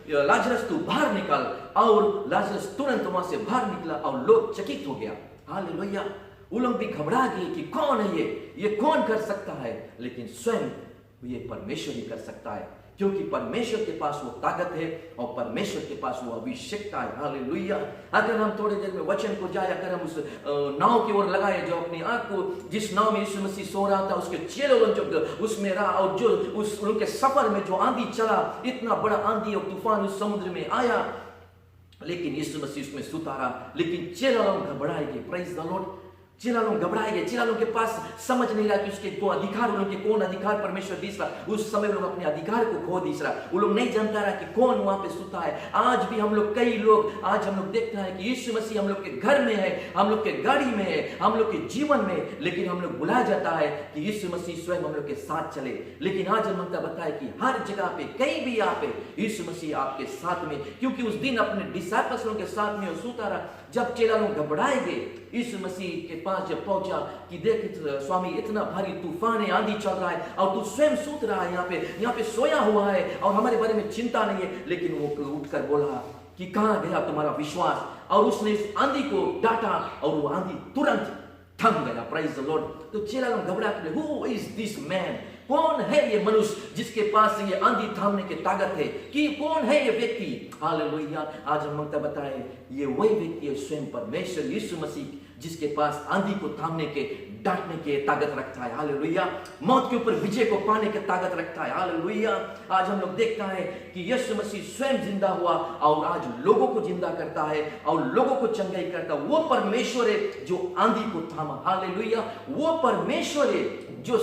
S2: लाजरस तू बाहर निकाल, और लाजरस तुरंत वहां से बाहर निकला और लोग चकित हो गया। हालेलुया। वो लोग भी घबरा गए कि कौन है ये कौन कर सकता है, लेकिन स्वयं ये परमेश्वर ही कर सकता है, क्योंकि परमेश्वर के पास वो ताकत है और परमेश्वर के पास वो अभिषेकता है। हालेलुया। अगर हम थोड़ी देर में वचन को जाए, अगर हम उस नाव की ओर लगाए, जो अपनी आंख को, जिस नाव में यीशु मसीह सो रहा था, उसके चेलों जो उसमें रहा, और जो उनके सफर में जो आंधी चला, इतना बड़ा आंधी और तूफान उस समुद्र में आया, लेकिन यीशु मसीह उसमें सुता रहा। लेकिन चेला लोग घबराए गए। Praise the Lord. चेला लोग घबराए गए। चेला लोग के पास समझ नहीं रहा कि उसके को अधिकार, उनके कौन अधिकार परमेश्वर दिस रहा। उस समय लोग अपने अधिकार को खो दिस रहा। वो लोग नहीं जानता रहा कि कौन वहां पे सुता है। आज भी हम लोग, कई लोग, आज हम लोग देखते हैं कि यीशु मसीह हम लोग के घर में है, हम लोग के गाड़ी में है, हम लोग के जीवन में, लेकिन हम लोग भुला जाता है कि यीशु मसीह स्वयं हम लोग के साथ चले। लेकिन आज हम लोग बताए कि हर जगह पे, कहीं भी यहाँ पे यीशु मसीह आपके साथ में, क्योंकि उस दिन अपने डिसाइपल्स के साथ में वो सुता रहा। जब चेला लोग घबराए गए, यीशु मसीह के पास जब पहुंचा कि देख स्वामी, इतना भारी तूफान है, आंधी चल रहा है, और तू स्वयं सूत रहा है, यहाँ पे सोया हुआ है, और हमारे बारे में चिंता नहीं है। लेकिन वो उठकर बोला कि कहां गया तुम्हारा विश्वास, और उसने इस आंधी को डांटा और वो आंधी तुरंत थम गया। Praise the Lord. तो चेला लोग घबरा के, हु इज दिस मैन, कौन है ये मनुष्य जिसके पास ये आंधी थामने की ताकत है, कि कौन है ये व्यक्ति। हालेलुया। आज हम बताए ये वही व्यक्ति है, स्वयं परमेश्वर यीशु मसीह, जिसके पास आंधी को थामने के, डांटने के ताकत रखता है। हालेलुया। मौत के ऊपर विजय को पाने की ताकत रखता है। हालेलुया। आज हम लोग देखता है कि यीशु मसीह स्वयं जिंदा हुआ और आज लोगों को जिंदा करता है और लोगों को चंगाई करता है। वो परमेश्वर है जो आंधी को थामा। हालेलुया। वो परमेश्वर है जो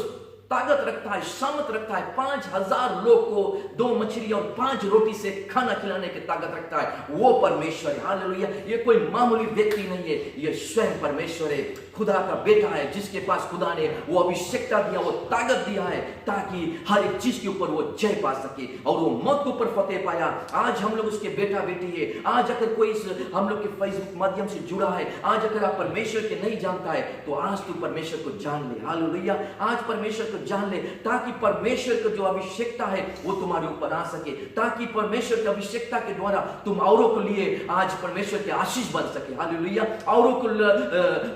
S2: ताकत रखता है, सामर्थ रखता है, 5000 लोग को 2 मछली और 5 रोटी से खाना खिलाने की ताकत रखता है। वो परमेश्वर है। हालेलुया। ये कोई मामूली व्यक्ति नहीं है, ये स्वयं परमेश्वर है, खुदा का बेटा है, जिसके पास खुदा ने वो अभिषेकता दिया, वो ताकत दिया है, ताकि हर एक चीज के ऊपर वो जय पा सके और वो मौत के ऊपर फतेह पाया। आज हम लोग उसके बेटा बेटी है। आज अगर कोई हम लोग के फेसबुक माध्यम से जुड़ा है, आज अगर आप परमेश्वर के नहीं जानता है, तो आज तू परमेश्वर को जान ले। हालेलुया। आज परमेश्वर को जान ले, ताकि परमेश्वर का जो अभिषेकता है वो तुम्हारे ऊपर आ सके, ताकि परमेश्वर की अभिषेकता के द्वारा तुम औरों को लिए आज परमेश्वर के आशीष बन सके। हालेलुया। औरों को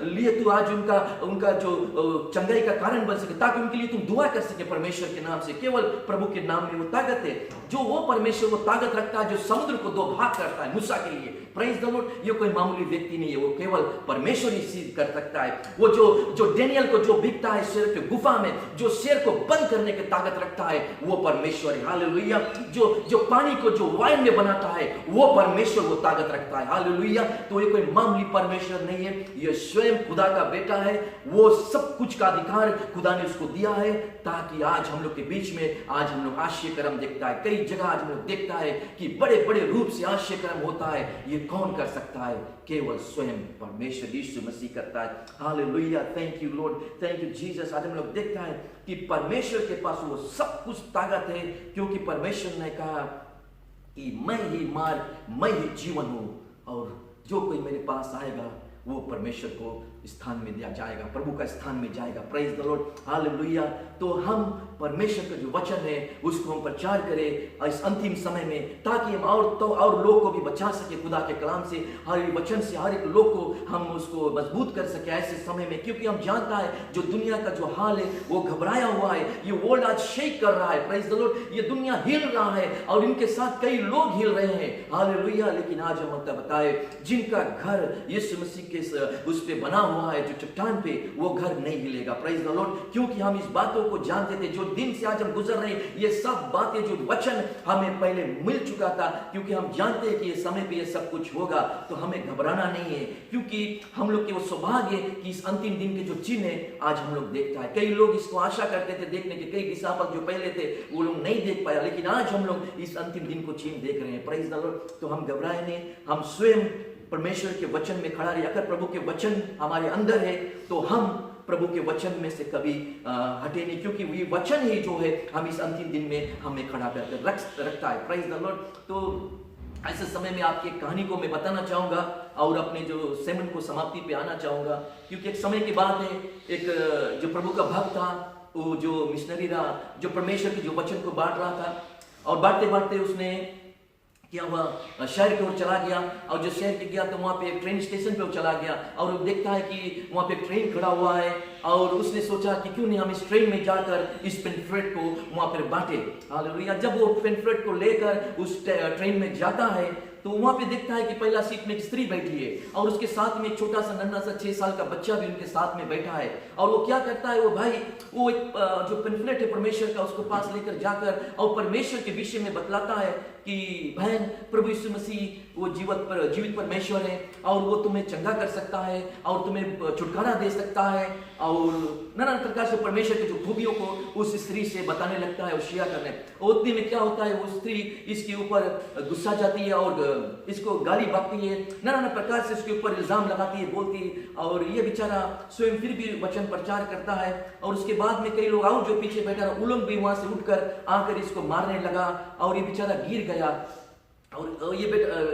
S2: लिए तू आज उनका जो चंगाई का कारण बन सके, ताकि उनके लिए तुम दुआ कर सके परमेश्वर के नाम से। केवल प्रभु के नाम में वो ताकत है, जो वो परमेश्वर वो ताकत रखता है, जो समुद्र को 2 भाग करता है मूसा के लिए। Praise the Lord. ये कोई मामूली व्यक्ति नहीं है, वो केवल परमेश्वर ही सिद्ध कर सकता है। वो जो डेनियल को जो बिकता है शेर के गुफा में, जो शेर को बंद करने की ताकत रखता है, वो परमेश्वर है। हालेलुया। जो पानी को जो वाइन में बनाता है, वो परमेश्वर वो ताकत रखता है। हालेलुया। तो ये कोई मामूली परमेश्वर नहीं है, ये स्वयं खुदा का बेटा है। वो सब कुछ का अधिकार खुदा ने उसको दिया है, ताकि आज हम लोग के बीच में आज हम लोग आश्चर्य कर्म देखता है। कई जगह आज हम लोग देखता है कि बड़े बड़े रूप से आश्चर्य कर्म होता है। ये कौन कर सकता है? केवल स्वयं परमेश्वर यीशु मसीह करता है। Hallelujah. Thank you Lord, thank you Jesus. आज हम लोग देखता है कि परमेश्वर के पास वो सब कुछ ताकत है, क्योंकि परमेश्वर ने कहा कि मैं ही मार्ग, मैं ही जीवन हूं, और जो कोई मेरे पास आएगा वो परमेश्वर को स्थान में दिया जाएगा, प्रभु का स्थान में जाएगा। Praise the Lord. हालेलुया। तो हम परमेश्वर का जो वचन है उसको हम प्रचार करें इस अंतिम समय में, ताकि हम और लोग को भी बचा सके खुदा के कलाम से, हर एक वचन से हर एक लोग को हम उसको मजबूत कर सके ऐसे समय में। क्योंकि हम जानता है जो दुनिया का जो हाल है वो घबराया हुआ है, ये वर्ल्ड आज शेक कर रहा है। Praise the Lord. ये दुनिया हिल रहा है और इनके साथ कई लोग हिल रहे हैं। हालेलुया। लेकिन आज हम बताए जिनका घर यीशु मसीह के उस पे बना हुआ है जो चट्टान पे, वो घर नहीं हिलेगा। Praise the Lord. क्योंकि हम इस बातों को जानते थे, जो दिन से आज हम गुजर रहे हैं, ये सब बातें, जो वचन हमें पहले मिल चुका था, क्योंकि हम जानते हैं कि ये समय पे ये सब कुछ होगा, तो हमें घबराना नहीं है। क्योंकि हम लोग के वो सौभाग्य कि इस अंतिम दिन के जो चिन्ह है आज हम लोग देखता है। कई लोग इसको आशा करते थे देखने के, कई डिसाइपल जो पहले थे वो लोग नहीं देख पाया, लेकिन आज हम लोग इस अंतिम दिन को चिन्ह देख रहे हैं। Praise the Lord. तो हम घबराए नहीं, हम स्वयं परमेश्वर के वचन में खड़ा रहे। अगर प्रभु के वचन हमारे अंदर है तो हम प्रभु के वचन में से कभी हटे नहीं, क्योंकि ये वचन ही जो है हम इस अंतिम दिन में हमें खड़ा करके रखता है। Praise the Lord. तो ऐसे समय में आपकी एक कहानी को मैं बताना चाहूंगा और अपने जो सेमन को समाप्ति पे आना चाहूंगा, क्योंकि एक समय की बात है, एक जो प्रभु का भक्त था, वो जो मिशनरी रहा, जो परमेश्वर के जो वचन को बांट रहा था, और बांटते बांटते उसने क्या हुआ, शहर की ओर चला गया। और जो शहर के गया तो वहाँ पे एक ट्रेन स्टेशन पे वो चला गया और वो देखता है कि वहाँ पे ट्रेन खड़ा हुआ है, और उसने सोचा कि क्यों नहीं हम इस ट्रेन में जाकर इस पेम्फलेट को वहाँ पर बांटे। हालेलुया। जब वो पेम्फलेट को लेकर उस ट्रेन में जाता है तो वहां पे देखता है कि पहला सीट में एक स्त्री बैठी है और उसके साथ में एक छोटा सा नन्हा सा 6 साल का बच्चा भी उनके साथ में बैठा है। और वो क्या करता है, वो भाई वो एक जो पेम्फलेट है परमेश्वर का, उसको पास लेकर जाकर और परमेश्वर के विषय में बतलाता है कि बहन, प्रभु यीशु मसीह वो जीवित परमेश्वर है और वो तुम्हें चंगा कर सकता है और तुम्हें छुटकारा दे सकता है, और नाना प्रकार से परमेश्वर के जो खूबियों को उस स्त्री से बताने लगता है और शेयर करने। उतने में क्या होता है, वो स्त्री इसके ऊपर गुस्सा जाती है और इसको गाली बकती है, नाना प्रकार से उसके ऊपर इल्जाम लगाती है, बोलती है, और ये बेचारा स्वयं फिर भी वचन प्रचार करता है। और उसके बाद में कई लोग और जो पीछे बैठा रहा, उन लोग भी वहां से उठकर आकर इसको मारने लगा और ये बेचारा गिर गया। और ये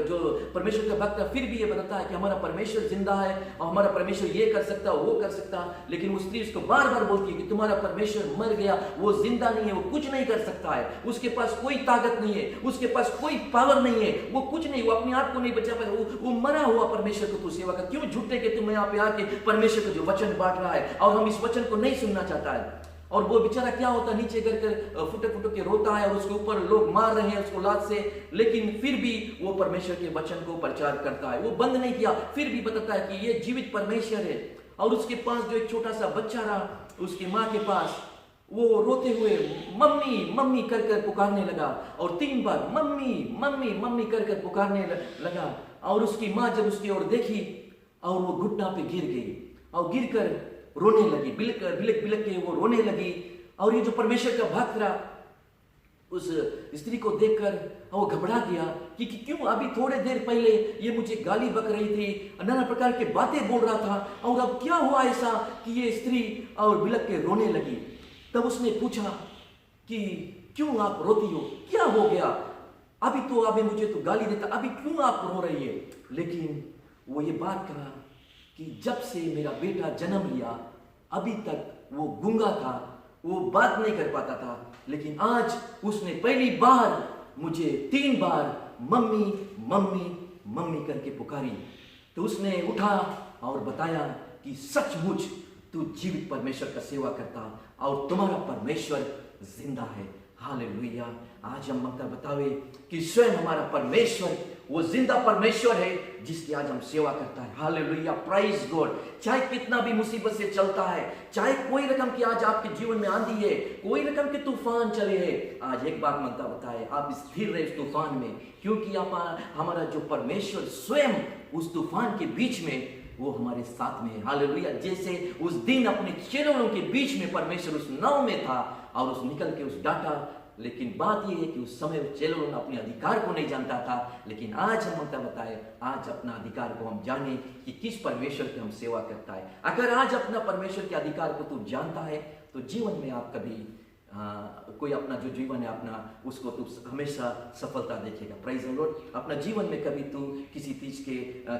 S2: जो परमेश्वर का भक्त फिर भी ये बताता है कि हमारा परमेश्वर जिंदा है और हमारा परमेश्वर ये कर सकता है, वो कर सकता है, लेकिन वो स्त्री उसको बार बार बोलती है कि तुम्हारा परमेश्वर मर गया, वो जिंदा नहीं है, वो कुछ नहीं कर सकता है, उसके पास कोई ताकत नहीं है, उसके पास कोई पावर नहीं है, वो कुछ नहीं, वो अपने आप को नहीं बचा पाएगा, वो मरा हुआ परमेश्वर को तू सेवा कर। क्यों झूठे के तुम यहाँ पे आके परमेश्वर का जो वचन बांट रहा है और हम इस वचन को नहीं सुनना चाहता है। और वो बेचारा क्या होता है, नीचे गिर कर फुटक फुटक के रोता है और उसके ऊपर लोग मार रहे हैं उसको लात से, लेकिन फिर भी वो परमेश्वर के वचन को प्रचार करता है। वो बंद नहीं किया, फिर भी बताता है कि ये जीवित परमेश्वर है। और उसके पास जो एक छोटा सा बच्चा रहा, उसकी माँ के पास, वो रोते हुए मम्मी मम्मी कर कर पुकारने लगा और 3 बार मम्मी मम्मी मम्मी कर कर पुकारने लगा। और उसकी माँ जब उसकी ओर देखी और वो घुटना पे गिर गई और गिर कर रोने लगी, बिलक बिलक के वो रोने लगी। और ये जो परमेश्वर का भक्त रहा, उस स्त्री को देखकर वो घबरा गया कि क्यों अभी थोड़े देर पहले ये मुझे गाली बक रही थी, नाना प्रकार की बातें बोल रहा था, और अब क्या हुआ ऐसा कि ये स्त्री और बिलक के रोने लगी। तब उसने पूछा कि क्यों आप रोती हो, क्या हो गया, अभी तो अभी मुझे तो गाली देता, अभी क्यों आप रो रही है। लेकिन वो ये बात कहा कि जब से मेरा बेटा जन्म लिया अभी तक वो गूंगा था, वो बात नहीं कर पाता था, लेकिन आज उसने पहली बार मुझे 3 बार मम्मी मम्मी मम्मी करके पुकारी। तो उसने उठा और बताया कि सचमुच तू जीवित परमेश्वर का सेवा करता और तुम्हारा परमेश्वर जिंदा है। हालेलुया। आज हम मत बतावे कि स्वयं हमारा परमेश्वर वो जिंदा परमेश्वर है जिसकी आज हम सेवा करता है। Hallelujah, praise God. चाहे कितना भी मुसीबत से चलता है, चाहे कोई रकम की आज आपके जीवन में आंधी है, कोई रकम के तूफान चले हैं, आज एक बात मनता बताए, आप स्थिर रहे उस तूफान में, क्योंकि आप हमारा जो परमेश्वर स्वयं उस तूफान के बीच में वो हमारे साथ में है। हालेलुया। जैसे उस दिन अपने चेलों के बीच में परमेश्वर उस नाव में था और उस निकल के उस डाटा, लेकिन बात यह है कि उस समय उस चेलों अपने अधिकार को नहीं जानता था, लेकिन आज हम मनता बताए, आज अपना अधिकार को हम जाने कि किस परमेश्वर की हम सेवा करता है। अगर आज अपना परमेश्वर के अधिकार को तू जानता है तो जीवन में आप कभी कोई अपना जो जीवन है अपना उसको तू हमेशा सफलता देखेगा। Praise the Lord. अपना जीवन में कभी तू किसी चीज के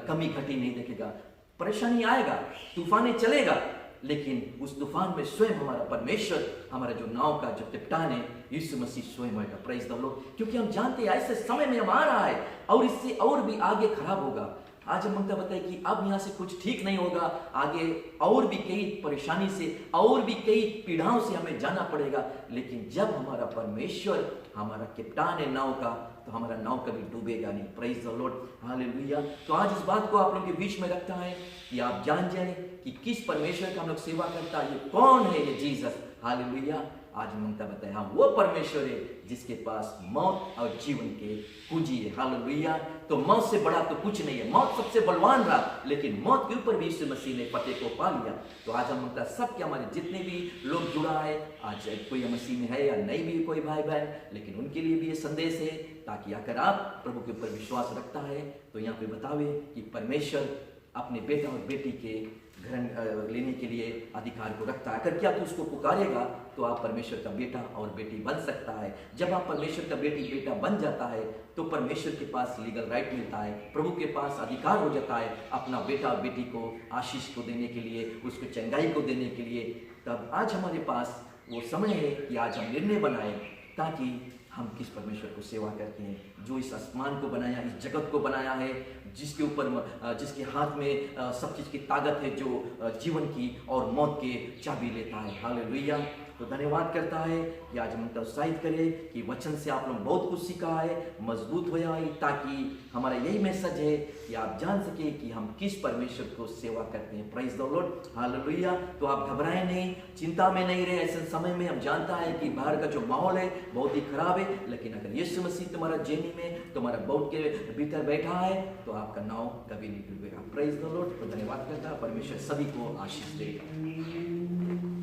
S2: कमी घटी नहीं देखेगा। परेशानी आएगा, तूफाने चलेगा, लेकिन उस तूफान में स्वयं हमारा परमेश्वर, हमारा जो नाव का जो कप्तान है यीशु मसीह स्वयं होगा। Praise the Lord. क्योंकि हम जानते हैं ऐसे समय में हम आ रहा है और इससे और भी आगे खराब होगा। आज हम मनता बताए कि अब यहाँ से कुछ ठीक नहीं होगा, आगे और भी कई परेशानी से और भी कई पीड़ाओं से हमें जाना पड़ेगा, लेकिन जब हमारा परमेश्वर हमारा कप्तान है नाव का, तो हमारा नाव कभी डूबेगा नहीं। Praise the Lord, hallelujah. तो आज इस बात को आप लोगों के बीच में रखता है कि आप जान जाए कि किस परमेश्वर का हम लोग सेवा करता है, ये कौन है, ये जीसस। हालेलुया। आज ममता बताया, हाँ वो परमेश्वर है जिसके पास मौत और जीवन के कुंजी है। हालेलुया। तो मौत से बड़ा तो कुछ नहीं है। मौत सबसे बलवान रहा, लेकिन मौत के ऊपर भी यीशु मसीह ने फतेह को पा लिया। तो आज हम ममता सब के हमारे जितने भी लोग जुड़ा है, आज कोई मसीह में है या नहीं भी कोई भाई बहन, लेकिन उनके लिए भी ये संदेश है, ताकि अगर आप प्रभु के ऊपर विश्वास रखता है तो यहाँ पे बतावे कि परमेश्वर अपने बेटा और बेटी के ग्रहण लेने के लिए अधिकार को रखता है। अगर क्या तू उसको पुकारेगा तो आप परमेश्वर का बेटा और बेटी बन सकता है। जब आप परमेश्वर का बेटी बेटा बन जाता है तो परमेश्वर के पास लीगल राइट मिलता है, प्रभु के पास अधिकार हो जाता है अपना बेटा और बेटी को आशीष को देने के लिए, उसको चंगाई को देने के लिए। तब आज हमारे पास वो समय है कि आज हम निर्णय बनाए ताकि हम किस परमेश्वर को सेवा करते हैं, जो इस आसमान को बनाया, इस जगत को बनाया है, जिसके ऊपर जिसके हाथ में सब चीज़ की ताकत है, जो जीवन की और मौत के चाबी लेता है। हालेलुया। तो धन्यवाद करता है कि आज हम उत्साहित करें कि वचन से आप लोग बहुत कुछ सीखा है, मजबूत हो जाए, ताकि हमारा यही मैसेज है कि आप जान सके कि हम किस परमेश्वर को सेवा करते हैं। Praise the Lord, hallelujah. तो आप घबराएं नहीं, चिंता में नहीं रहे। ऐसे समय में हम जानता है कि बाहर का जो माहौल है बहुत ही खराब है, लेकिन अगर यीशु मसीह तुम्हारा जेनी में, तुम्हारा बोट के भीतर बैठा है, तो आपका नाव कभी नहीं डूबेगा। Praise the Lord. तो धन्यवाद करता है, परमेश्वर सभी को आशीष देगा।